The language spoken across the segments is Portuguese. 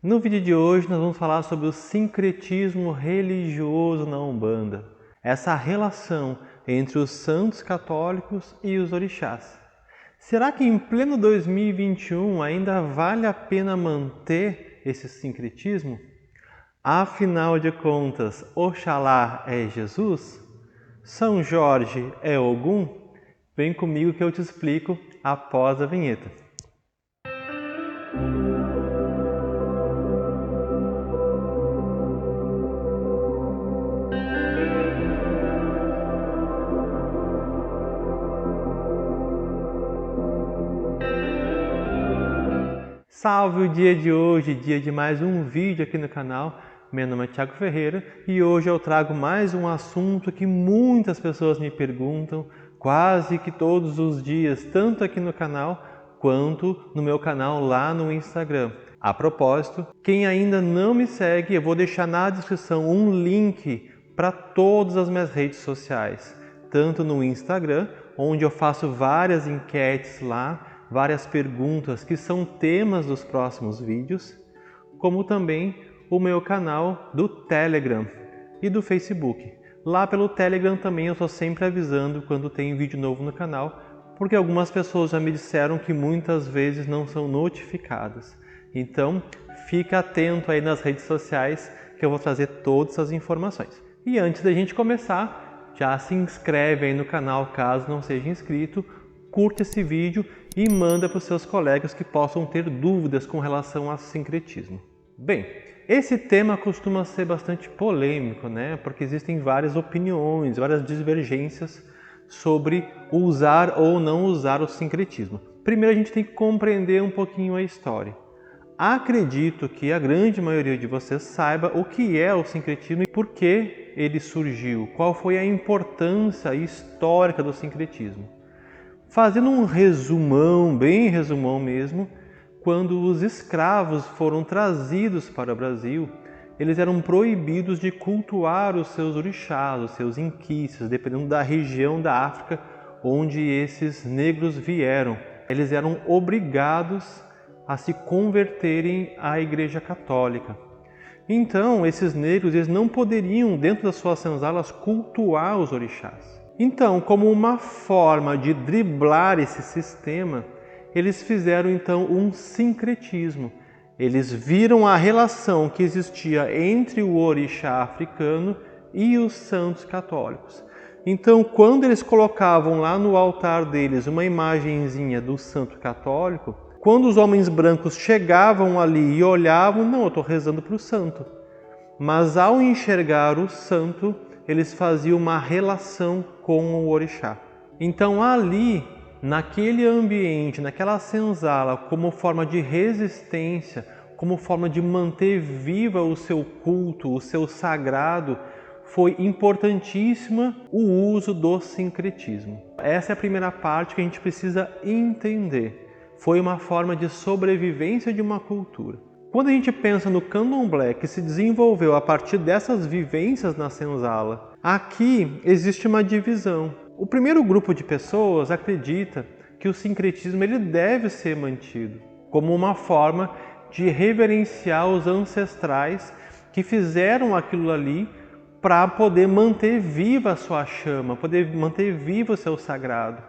No vídeo de hoje nós vamos falar sobre o sincretismo religioso na Umbanda, essa relação entre os santos católicos e os orixás. Será que em pleno 2021 ainda vale a pena manter esse sincretismo? Afinal de contas, Oxalá é Jesus? São Jorge é Ogum? Vem comigo que eu te explico após a vinheta. Salve o dia de hoje, dia de mais um vídeo aqui no canal. Meu nome é Thiago Ferreira e hoje eu trago mais um assunto que muitas pessoas me perguntam quase que todos os dias, tanto aqui no canal quanto no meu canal lá no Instagram. A propósito, quem ainda não me segue, eu vou deixar na descrição um link para todas as minhas redes sociais, tanto no Instagram, onde eu faço várias enquetes lá, várias perguntas que são temas dos próximos vídeos, como também o meu canal do Telegram e do Facebook. Lá pelo Telegram também eu estou sempre avisando quando tem vídeo novo no canal, porque algumas pessoas já me disseram que muitas vezes não são notificadas. Então, fica atento aí nas redes sociais que eu vou trazer todas as informações. E antes da gente começar, já se inscreve aí no canal caso não seja inscrito, curte esse vídeo e manda para os seus colegas que possam ter dúvidas com relação ao sincretismo. Bem, esse tema costuma ser bastante polêmico, né? Porque existem várias opiniões, várias divergências sobre usar ou não usar o sincretismo. Primeiro a gente tem que compreender um pouquinho a história. Acredito que a grande maioria de vocês saiba o que é o sincretismo e por que ele surgiu, qual foi a importância histórica do sincretismo. Fazendo um resumão, bem resumão mesmo, quando os escravos foram trazidos para o Brasil, eles eram proibidos de cultuar os seus orixás, os seus inquices, dependendo da região da África onde esses negros vieram. Eles eram obrigados a se converterem à Igreja Católica. Então, esses negros eles não poderiam, dentro das suas senzalas, cultuar os orixás. Então, como uma forma de driblar esse sistema, eles fizeram então um sincretismo. Eles viram a relação que existia entre o orixá africano e os santos católicos. Então, quando eles colocavam lá no altar deles uma imagenzinha do santo católico, quando os homens brancos chegavam ali e olhavam, não, eu estou rezando para o santo. Mas ao enxergar o santo, eles faziam uma relação com o orixá. Então ali, naquele ambiente, naquela senzala, como forma de resistência, como forma de manter viva o seu culto, o seu sagrado, foi importantíssima o uso do sincretismo. Essa é a primeira parte que a gente precisa entender. Foi uma forma de sobrevivência de uma cultura. Quando a gente pensa no candomblé, que se desenvolveu a partir dessas vivências na senzala, aqui existe uma divisão. O primeiro grupo de pessoas acredita que o sincretismo ele deve ser mantido como uma forma de reverenciar os ancestrais que fizeram aquilo ali para poder manter viva a sua chama, poder manter vivo o seu sagrado.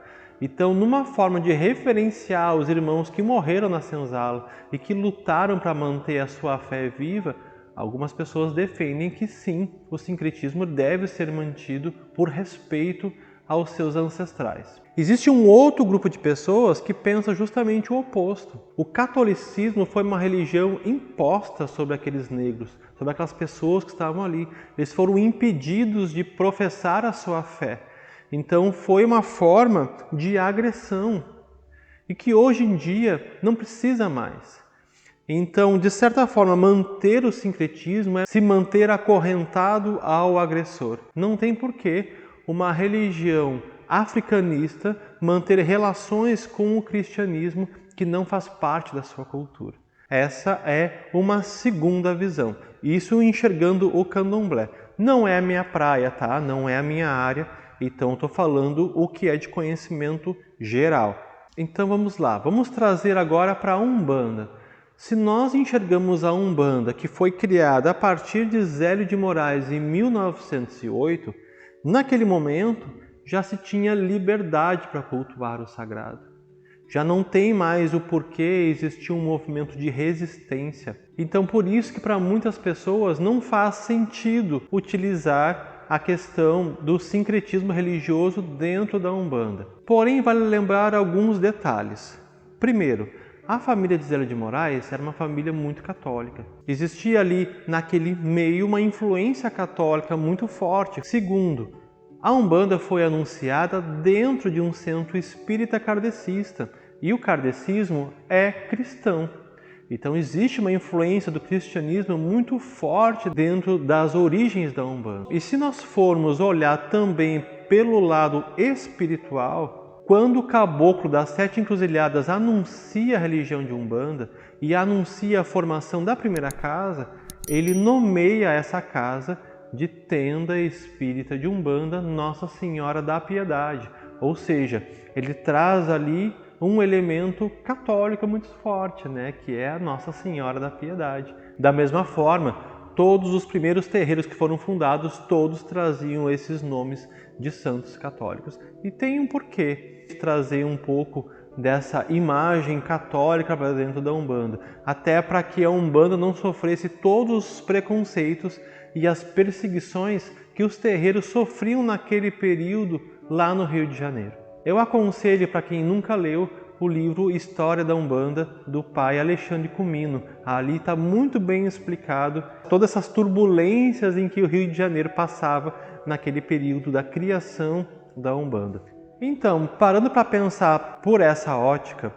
Então, numa forma de referenciar os irmãos que morreram na senzala e que lutaram para manter a sua fé viva, algumas pessoas defendem que sim, o sincretismo deve ser mantido por respeito aos seus ancestrais. Existe um outro grupo de pessoas que pensa justamente o oposto. O catolicismo foi uma religião imposta sobre aqueles negros, sobre aquelas pessoas que estavam ali. Eles foram impedidos de professar a sua fé. Então foi uma forma de agressão e que hoje em dia não precisa mais. Então, de certa forma, manter o sincretismo é se manter acorrentado ao agressor. Não tem porquê uma religião africanista manter relações com o cristianismo que não faz parte da sua cultura. Essa é uma segunda visão. Isso enxergando o candomblé. Não é a minha praia, tá? Não é a minha área. Então, estou falando o que é de conhecimento geral. Então, vamos lá. Vamos trazer agora para a Umbanda. Se nós enxergamos a Umbanda, que foi criada a partir de Zélio de Moraes em 1908, naquele momento já se tinha liberdade para cultuar o sagrado. Já não tem mais o porquê existir um movimento de resistência. Então, por isso que para muitas pessoas não faz sentido utilizar a questão do sincretismo religioso dentro da Umbanda. Porém, vale lembrar alguns detalhes. Primeiro, a família de Zélio de Moraes era uma família muito católica. Existia ali, naquele meio, uma influência católica muito forte. Segundo, a Umbanda foi anunciada dentro de um centro espírita kardecista, e o kardecismo é cristão. Então existe uma influência do cristianismo muito forte dentro das origens da Umbanda. E se nós formos olhar também pelo lado espiritual, quando o caboclo das 7 encruzilhadas anuncia a religião de Umbanda e anuncia a formação da primeira casa, ele nomeia essa casa de Tenda Espírita de Umbanda Nossa Senhora da Piedade. Ou seja, ele traz ali um elemento católico muito forte, que é a Nossa Senhora da Piedade. Da mesma forma, todos os primeiros terreiros que foram fundados, todos traziam esses nomes de santos católicos. E tem um porquê trazer um pouco dessa imagem católica para dentro da Umbanda, até para que a Umbanda não sofresse todos os preconceitos e as perseguições que os terreiros sofriam naquele período lá no Rio de Janeiro. Eu aconselho para quem nunca leu o livro História da Umbanda, do pai Alexandre Comino. Ali está muito bem explicado todas essas turbulências em que o Rio de Janeiro passava naquele período da criação da Umbanda. Então, parando para pensar por essa ótica,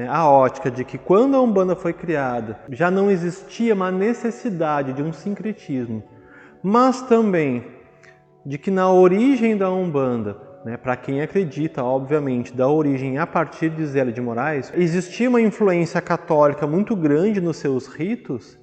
a ótica de que quando a Umbanda foi criada, já não existia uma necessidade de um sincretismo, mas também de que na origem da Umbanda, para quem acredita, obviamente, da origem a partir de Zélio de Moraes, existia uma influência católica muito grande nos seus ritos,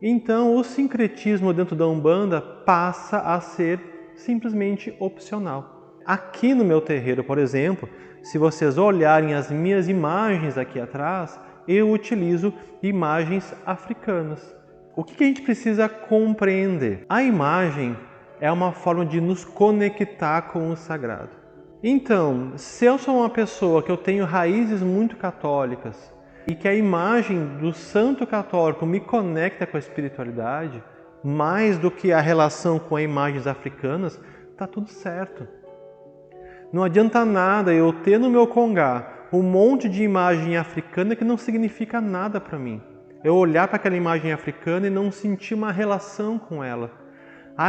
então o sincretismo dentro da Umbanda passa a ser simplesmente opcional. Aqui no meu terreiro, por exemplo, se vocês olharem as minhas imagens aqui atrás, eu utilizo imagens africanas. O que a gente precisa compreender? A imagem é uma forma de nos conectar com o sagrado. Então, se eu sou uma pessoa que eu tenho raízes muito católicas e que a imagem do santo católico me conecta com a espiritualidade, mais do que a relação com as imagens africanas, está tudo certo. Não adianta nada eu ter no meu congá um monte de imagem africana que não significa nada para mim. Eu olhar para aquela imagem africana e não sentir uma relação com ela.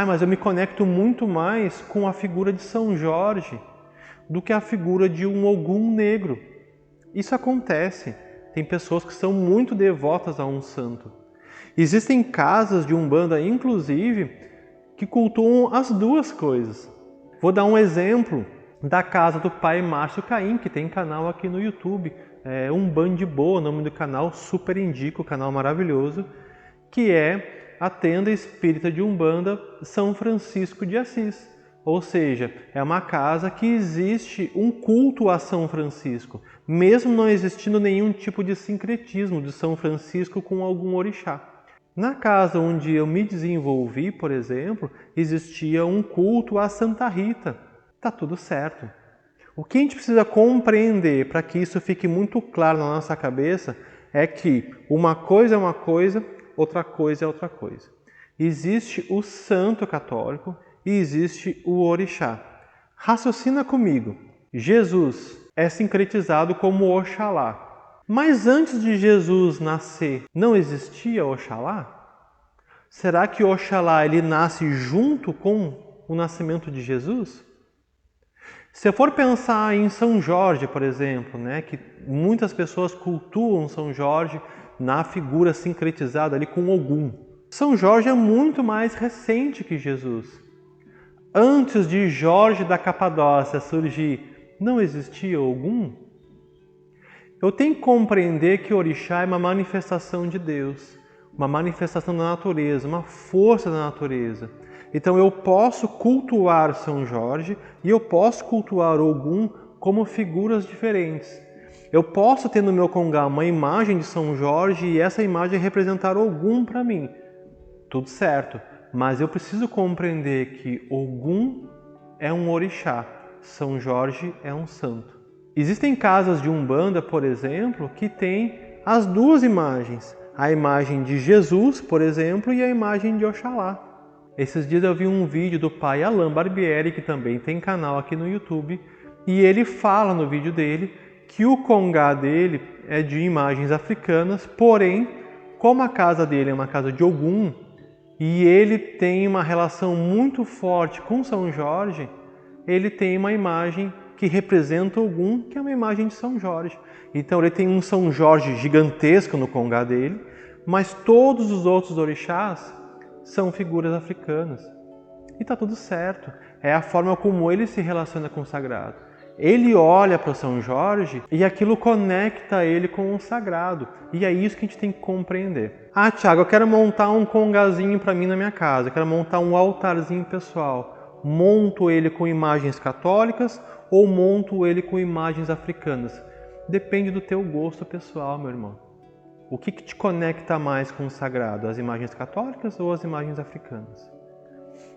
Mas eu me conecto muito mais com a figura de São Jorge do que a figura de um Ogum negro. Isso acontece. Tem pessoas que são muito devotas a um santo. Existem casas de Umbanda, inclusive, que cultuam as duas coisas. Vou dar um exemplo da casa do pai Márcio Caim, que tem canal aqui no YouTube. É Umbanda Boa, o nome do canal, super indico, canal maravilhoso, que é a Tenda Espírita de Umbanda São Francisco de Assis. Ou seja, é uma casa que existe um culto a São Francisco, mesmo não existindo nenhum tipo de sincretismo de São Francisco com algum orixá. Na casa onde eu me desenvolvi, por exemplo, existia um culto a Santa Rita. Tá tudo certo. O que a gente precisa compreender para que isso fique muito claro na nossa cabeça é que uma coisa é uma coisa, outra coisa é outra coisa. Existe o santo católico e existe o orixá. Raciocina comigo. Jesus é sincretizado como Oxalá. Mas antes de Jesus nascer, não existia Oxalá? Será que Oxalá ele nasce junto com o nascimento de Jesus? Se eu for pensar em São Jorge, por exemplo, que muitas pessoas cultuam São Jorge na figura sincretizada ali com Ogum. São Jorge é muito mais recente que Jesus. Antes de Jorge da Capadócia surgir, não existia Ogum? Eu tenho que compreender que o orixá é uma manifestação de Deus, uma manifestação da natureza, uma força da natureza. Então eu posso cultuar São Jorge e eu posso cultuar Ogum como figuras diferentes. Eu posso ter no meu congá uma imagem de São Jorge e essa imagem representar Ogum para mim. Tudo certo, mas eu preciso compreender que Ogum é um orixá, São Jorge é um santo. Existem casas de Umbanda, por exemplo, que tem as duas imagens. A imagem de Jesus, por exemplo, e a imagem de Oxalá. Esses dias eu vi um vídeo do pai Alain Barbieri, que também tem canal aqui no YouTube, e ele fala no vídeo dele que o congá dele é de imagens africanas, porém, como a casa dele é uma casa de Ogum, e ele tem uma relação muito forte com São Jorge, ele tem uma imagem que representa Ogum, que é uma imagem de São Jorge. Então ele tem um São Jorge gigantesco no congá dele, mas todos os outros orixás são figuras africanas. E está tudo certo. É a forma como ele se relaciona com o sagrado. Ele olha para o São Jorge e aquilo conecta ele com o sagrado. E é isso que a gente tem que compreender. Ah, Thiago, eu quero montar um congazinho para mim na minha casa. Eu quero montar um altarzinho pessoal. Monto ele com imagens católicas ou monto ele com imagens africanas? Depende do teu gosto pessoal, meu irmão. O que te conecta mais com o sagrado? As imagens católicas ou as imagens africanas?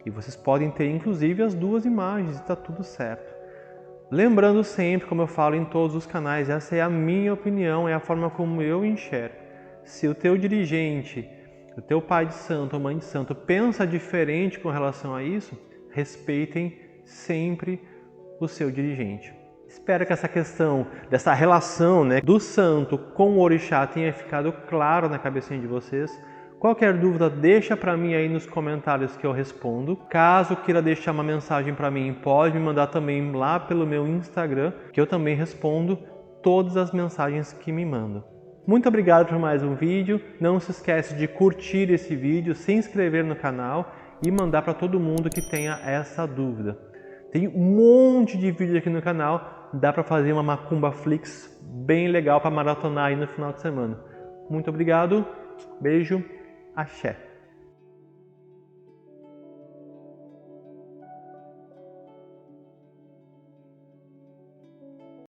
E vocês podem ter, inclusive, as duas imagens, e está tudo certo. Lembrando sempre, como eu falo em todos os canais, essa é a minha opinião, é a forma como eu enxergo. Se o teu dirigente, o teu pai de santo ou mãe de santo pensa diferente com relação a isso, respeitem sempre o seu dirigente. Espero que essa questão dessa relação, do santo com o orixá tenha ficado claro na cabecinha de vocês. Qualquer dúvida, deixa para mim aí nos comentários que eu respondo. Caso queira deixar uma mensagem para mim, pode me mandar também lá pelo meu Instagram, que eu também respondo todas as mensagens que me mandam. Muito obrigado por mais um vídeo. Não se esquece de curtir esse vídeo, se inscrever no canal e mandar para todo mundo que tenha essa dúvida. Tem um monte de vídeo aqui no canal, dá para fazer uma Macumba Flix bem legal para maratonar aí no final de semana. Muito obrigado, beijo, axé!